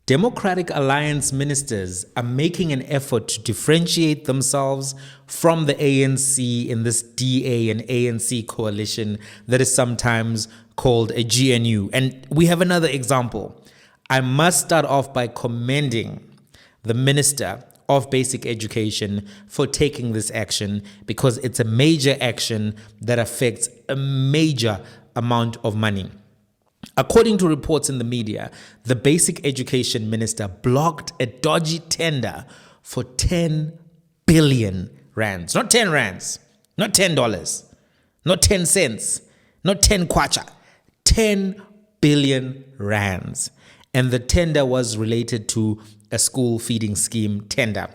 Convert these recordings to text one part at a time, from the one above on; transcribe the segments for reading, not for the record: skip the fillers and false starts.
Democratic Alliance ministers are making an effort to differentiate themselves from the ANC in this DA and ANC coalition that is sometimes called a GNU. And we have another example. I must start off by commending the Minister of Basic Education for taking this action, because it's a major action that affects a major amount of money. According to reports in the media, the Basic Education Minister blocked a dodgy tender for 10 billion rands. Not 10 rands, not $10, not 10 cents, not 10 kwacha, 10 billion rands. And the tender was related to a school feeding scheme tender.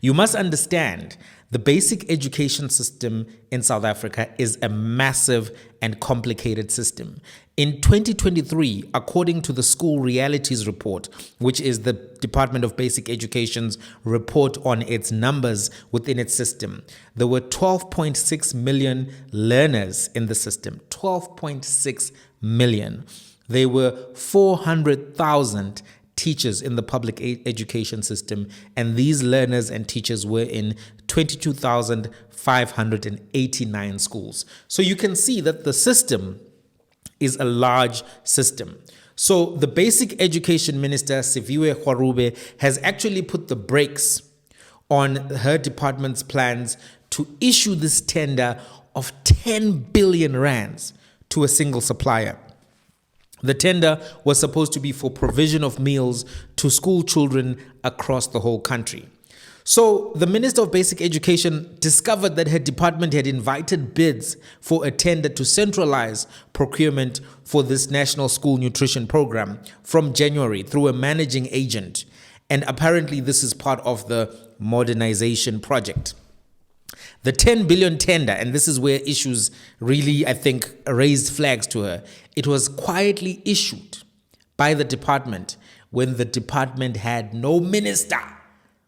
You must understand, the basic education system in South Africa is a massive and complicated system. In 2023, according to the School Realities Report, which is the Department of Basic Education's report on its numbers within its system, there were 12.6 million learners in the system. 12.6 million. There were 400,000 teachers in the public education system, and these learners and teachers were in 22,589 schools. So you can see that the system is a large system. So the Basic Education Minister, Siviwe Gwarube, has actually put the brakes on her department's plans to issue this tender of 10 billion rands to a single supplier. The tender was supposed to be for provision of meals to school children across the whole country. So the Minister of Basic Education discovered that her department had invited bids for a tender to centralise procurement for this national school nutrition program from January through a managing agent. And apparently this is part of the modernisation project. The 10 billion tender, and this is where issues really, I think, raised flags to her. It was quietly issued by the department when the department had no minister,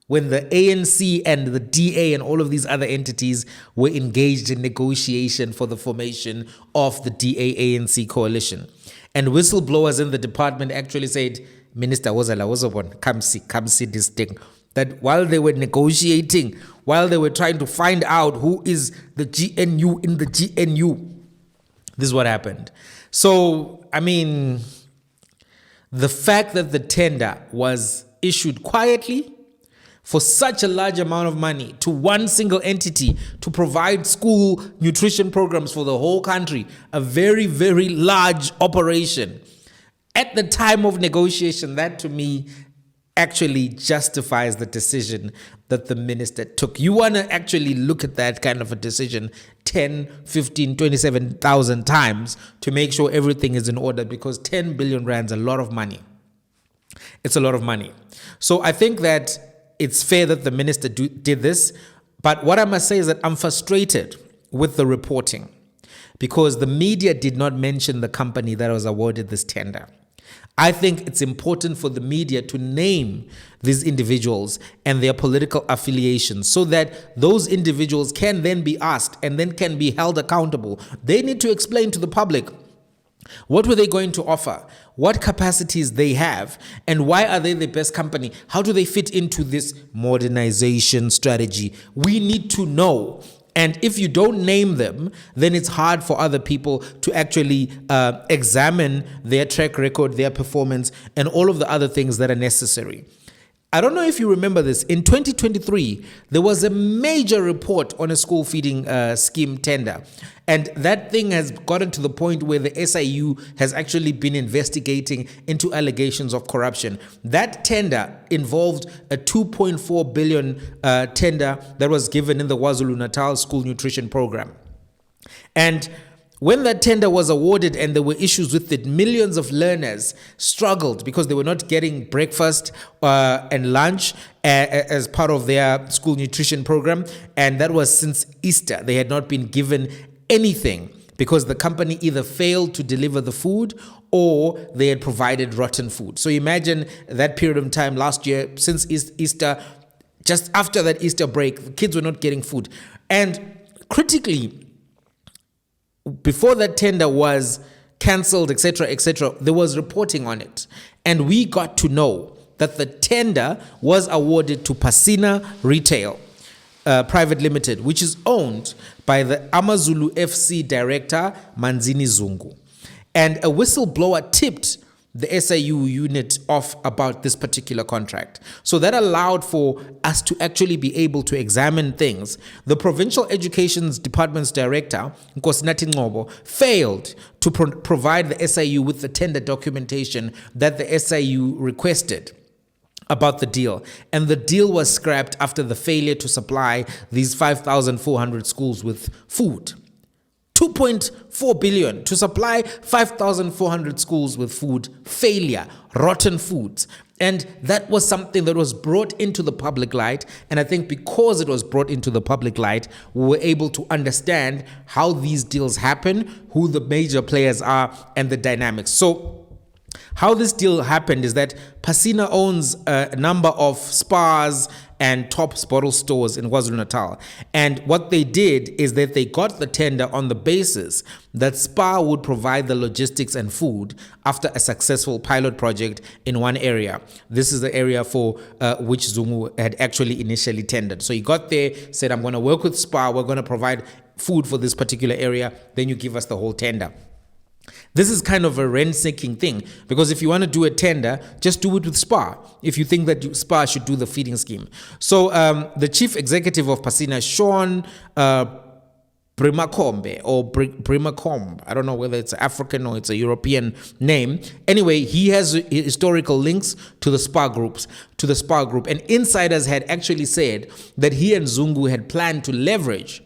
when the ANC and the DA and all of these other entities were engaged in negotiation for the formation of the DA-ANC coalition. And whistleblowers in the department actually said, Minister Wozala, come see this thing. That while they were negotiating, while they were trying to find out who is the GNU in the GNU, this is what happened. So, I mean, the fact that the tender was issued quietly for such a large amount of money to one single entity to provide school nutrition programs for the whole country, a very, very large operation, at the time of negotiation, that to me actually justifies the decision that the minister took. You want to actually look at that kind of a decision 10, 15, 27,000 times to make sure everything is in order, because 10 billion rands is a lot of money. It's a lot of money. So I think that it's fair that the minister did this. But what I must say is that I'm frustrated with the reporting, because the media did not mention the company that was awarded this tender. I think it's important for the media to name these individuals and their political affiliations so that those individuals can then be asked and then can be held accountable. They need to explain to the public what were they going to offer, what capacities they have, and why are they the best company? How do they fit into this modernization strategy? We need to know. And if you don't name them, then it's hard for other people to actually examine their track record, their performance, and all of the other things that are necessary. I don't know if you remember this. In 2023, there was a major report on a school feeding scheme tender. And that thing has gotten to the point where the SIU has actually been investigating into allegations of corruption. That tender involved a 2.4 billion tender that was given in the KwaZulu-Natal school nutrition program. And when that tender was awarded and there were issues with it, millions of learners struggled because they were not getting breakfast and lunch as part of their school nutrition program. And that was since Easter. They had not been given anything because the company either failed to deliver the food or they had provided rotten food. So imagine that period of time last year, since Easter, just after that Easter break, the kids were not getting food. And critically, before that tender was cancelled, etc., etc. There was reporting on it. And we got to know that the tender was awarded to Pasina Retail Private Limited, which is owned by the Amazulu FC director, Manzini Zungu. And a whistleblower tipped the SIU unit off about this particular contract. So that allowed for us to actually be able to examine things. The Provincial Education Department's director, Nkosinathi Ngobo, failed to provide the SIU with the tender documentation that the SIU requested about the deal. And the deal was scrapped after the failure to supply these 5,400 schools with food. 2.4 billion to supply 5,400 schools with food. Failure, rotten foods. And that was something that was brought into the public light. And I think because it was brought into the public light, we were able to understand how these deals happen, who the major players are, and the dynamics. So how this deal happened is that Pasina owns a number of spas and Tops bottle stores in KwaZulu-Natal. And what they did is that they got the tender on the basis that SPAR would provide the logistics and food after a successful pilot project in one area. This is the area for which Zungu had actually initially tendered. So he got there, said, I'm going to work with SPAR, we're going to provide food for this particular area, then you give us the whole tender. This is kind of a rent-seeking thing, because if you want to do a tender, just do it with SPAR, if you think that SPAR should do the feeding scheme. So the chief executive of Pasina, Sean Brimakombe, or Brimakombe, I don't know whether it's African or it's a European name. Anyway, he has historical links to the SPAR group. And insiders had actually said that he and Zungu had planned to leverage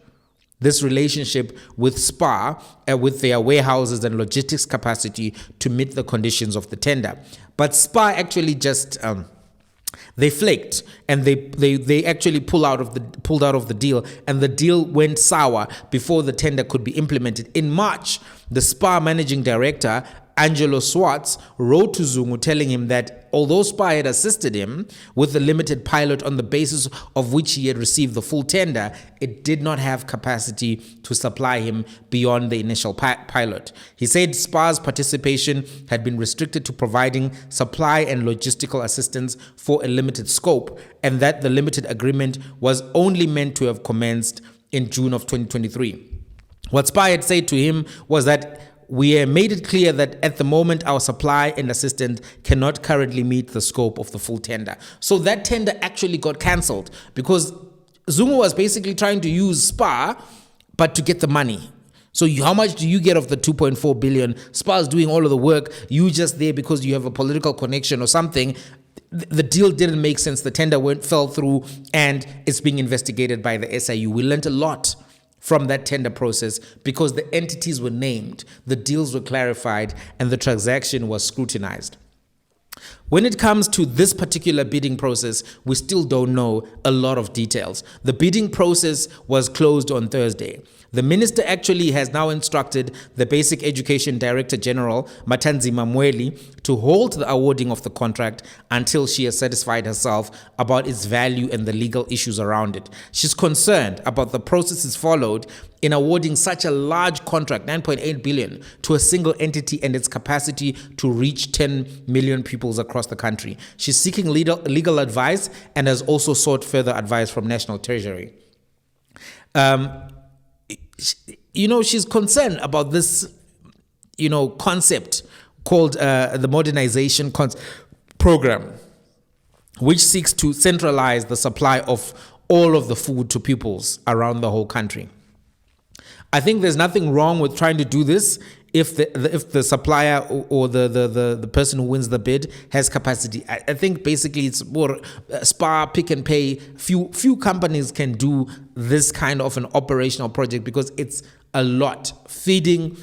this relationship with SPAR with their warehouses and logistics capacity to meet the conditions of the tender. But SPAR actually just they flaked, and they actually pulled out of the deal, and the deal went sour before the tender could be implemented. In March, the SPAR managing director, Angelo Swartz, wrote to Zungu telling him that although SPAR had assisted him with the limited pilot on the basis of which he had received the full tender, it did not have capacity to supply him beyond the initial pilot. He said SPAR's participation had been restricted to providing supply and logistical assistance for a limited scope, and that the limited agreement was only meant to have commenced in June of 2023. What SPAR had said to him was that we made it clear that at the moment our supply and assistance cannot currently meet the scope of the full tender. So that tender actually got cancelled because Zungu was basically trying to use SPAR, but to get the money. So how much do you get of the 2.4 billion? SPAR's doing all of the work. You just there because you have a political connection or something. The deal didn't make sense. The tender fell through, and it's being investigated by the SIU. We learned a lot from that tender process because the entities were named, the deals were clarified, and the transaction was scrutinized. When it comes to this particular bidding process, we still don't know a lot of details. The bidding process was closed on Thursday. The minister actually has now instructed the Basic Education Director General, Matanzima Mweli, to hold the awarding of the contract until she has satisfied herself about its value and the legal issues around it. She's concerned about the processes followed in awarding such a large contract, 9.8 billion, to a single entity and its capacity to reach 10 million pupils across the country. She's seeking legal advice and has also sought further advice from National Treasury. She's concerned about this, concept called the modernisation program, which seeks to centralise the supply of all of the food to pupils around the whole country. I think there's nothing wrong with trying to do this if the supplier or the person who wins the bid has capacity. I think basically it's more SPAR, Pick and Pay. Few companies can do this kind of an operational project because it's a lot. Feeding,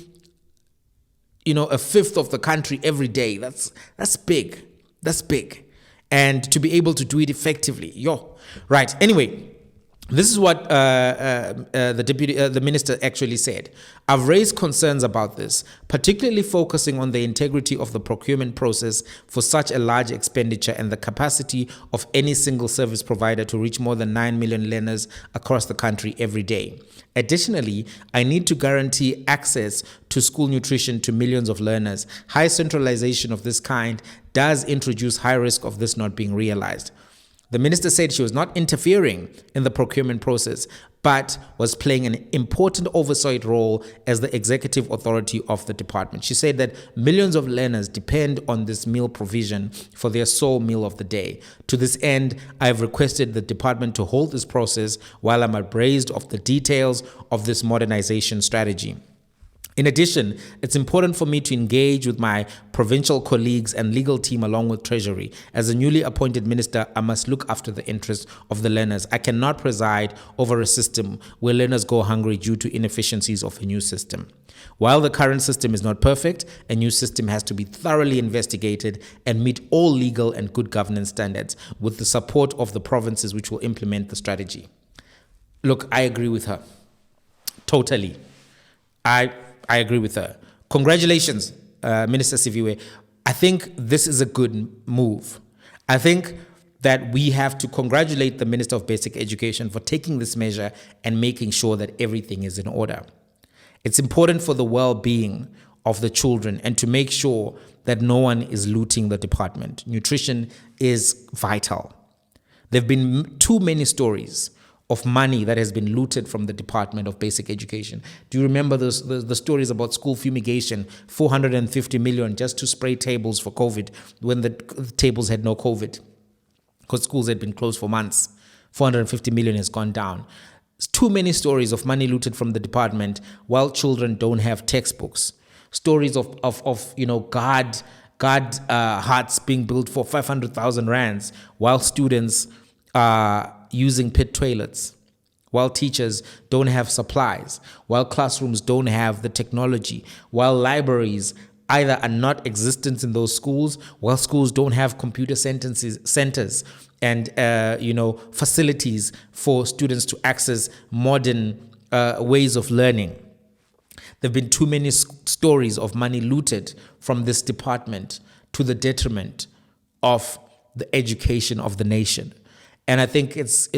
a fifth of the country every day. That's big. That's big. And to be able to do it effectively. Right. Anyway, This is what the minister actually said. I've raised concerns about this, particularly focusing on the integrity of the procurement process for such a large expenditure and the capacity of any single service provider to reach more than 9 million learners across the country every day. Additionally, I need to guarantee access to school nutrition to millions of learners. High centralization of this kind does introduce high risk of this not being realized. The minister said she was not interfering in the procurement process, but was playing an important oversight role as the executive authority of the department. She said that millions of learners depend on this meal provision for their sole meal of the day. To this end, I have requested the department to hold this process while I'm appraised of the details of this modernization strategy. In addition, it's important for me to engage with my provincial colleagues and legal team along with Treasury. As a newly appointed minister, I must look after the interests of the learners. I cannot preside over a system where learners go hungry due to inefficiencies of a new system. While the current system is not perfect, a new system has to be thoroughly investigated and meet all legal and good governance standards with the support of the provinces which will implement the strategy. Look, I agree with her. Totally. I agree with her. Congratulations, Minister Siviwe. I think this is a good move. I think that we have to congratulate the Minister of Basic Education for taking this measure and making sure that everything is in order. It's important for the well-being of the children and to make sure that no one is looting the department. Nutrition is vital. There have been too many stories of money that has been looted from the Department of Basic Education. Do you remember the stories about school fumigation, 450 million just to spray tables for COVID when the tables had no COVID because schools had been closed for months? 450 million has gone down. Too many stories of money looted from the department while children don't have textbooks. Stories of guard huts being built for 500,000 rands while students are using pit toilets, while teachers don't have supplies, while classrooms don't have the technology, while libraries either are not existent in those schools, while schools don't have computer centers and facilities for students to access modern ways of learning. There have been too many stories of money looted from this department to the detriment of the education of the nation. And I think it's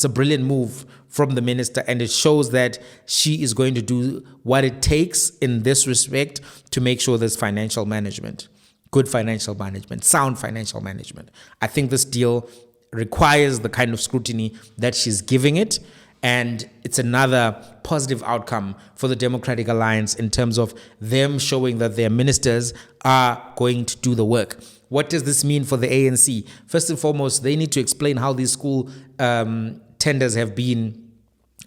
a brilliant move from the minister, and it shows that she is going to do what it takes in this respect to make sure there's financial management, good financial management, sound financial management. I think this deal requires the kind of scrutiny that she's giving it, and it's another positive outcome for the Democratic Alliance in terms of them showing that their ministers are going to do the work. What does this mean for the ANC? First and foremost, they need to explain how these school tenders have been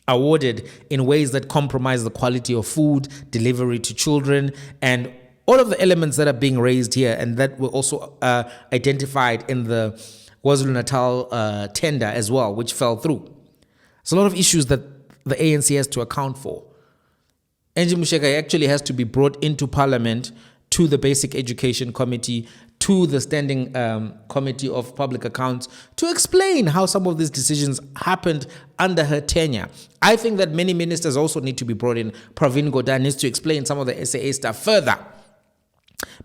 awarded in ways that compromise the quality of food, delivery to children, and all of the elements that are being raised here and that were also identified in the KwaZulu-Natal tender as well, which fell through. There's a lot of issues that the ANC has to account for. Angie Musheka actually has to be brought into Parliament, to the Basic Education Committee, to the Standing Committee of Public Accounts to explain how some of these decisions happened under her tenure. I think that many ministers also need to be brought in. Pravin Gordhan needs to explain some of the SAA stuff further,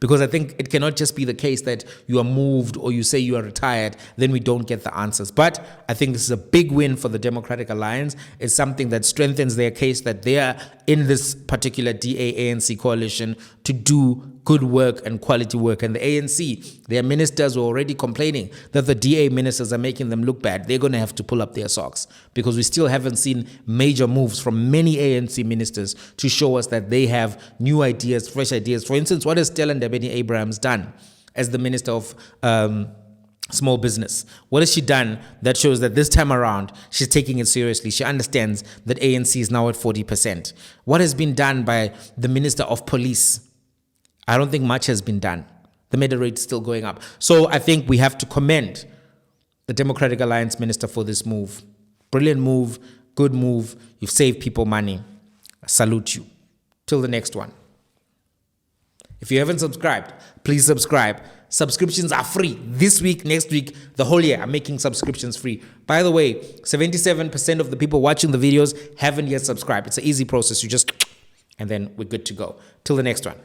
because I think it cannot just be the case that you are moved or you say you are retired, then we don't get the answers. But I think this is a big win for the Democratic Alliance. It's something that strengthens their case that they are in this particular DA-ANC coalition to do good work and quality work. And the ANC, their ministers were already complaining that the DA ministers are making them look bad. They're going to have to pull up their socks, because we still haven't seen major moves from many ANC ministers to show us that they have new ideas, fresh ideas. For instance, what has Stella Ndabeni-Abrahams done as the Minister of Small Business? What has she done that shows that this time around she's taking it seriously? She understands that ANC is now at 40%. What has been done by the Minister of Police? I don't think much has been done. The murder rate is still going up. So I think we have to commend the Democratic Alliance minister for this move. Brilliant move, good move. You've saved people money. I salute you. Till the next one. If you haven't subscribed, please subscribe. Subscriptions are free. This week, next week, the whole year, I'm making subscriptions free. By the way, 77% of the people watching the videos haven't yet subscribed. It's an easy process. You just, and then we're good to go. Till the next one.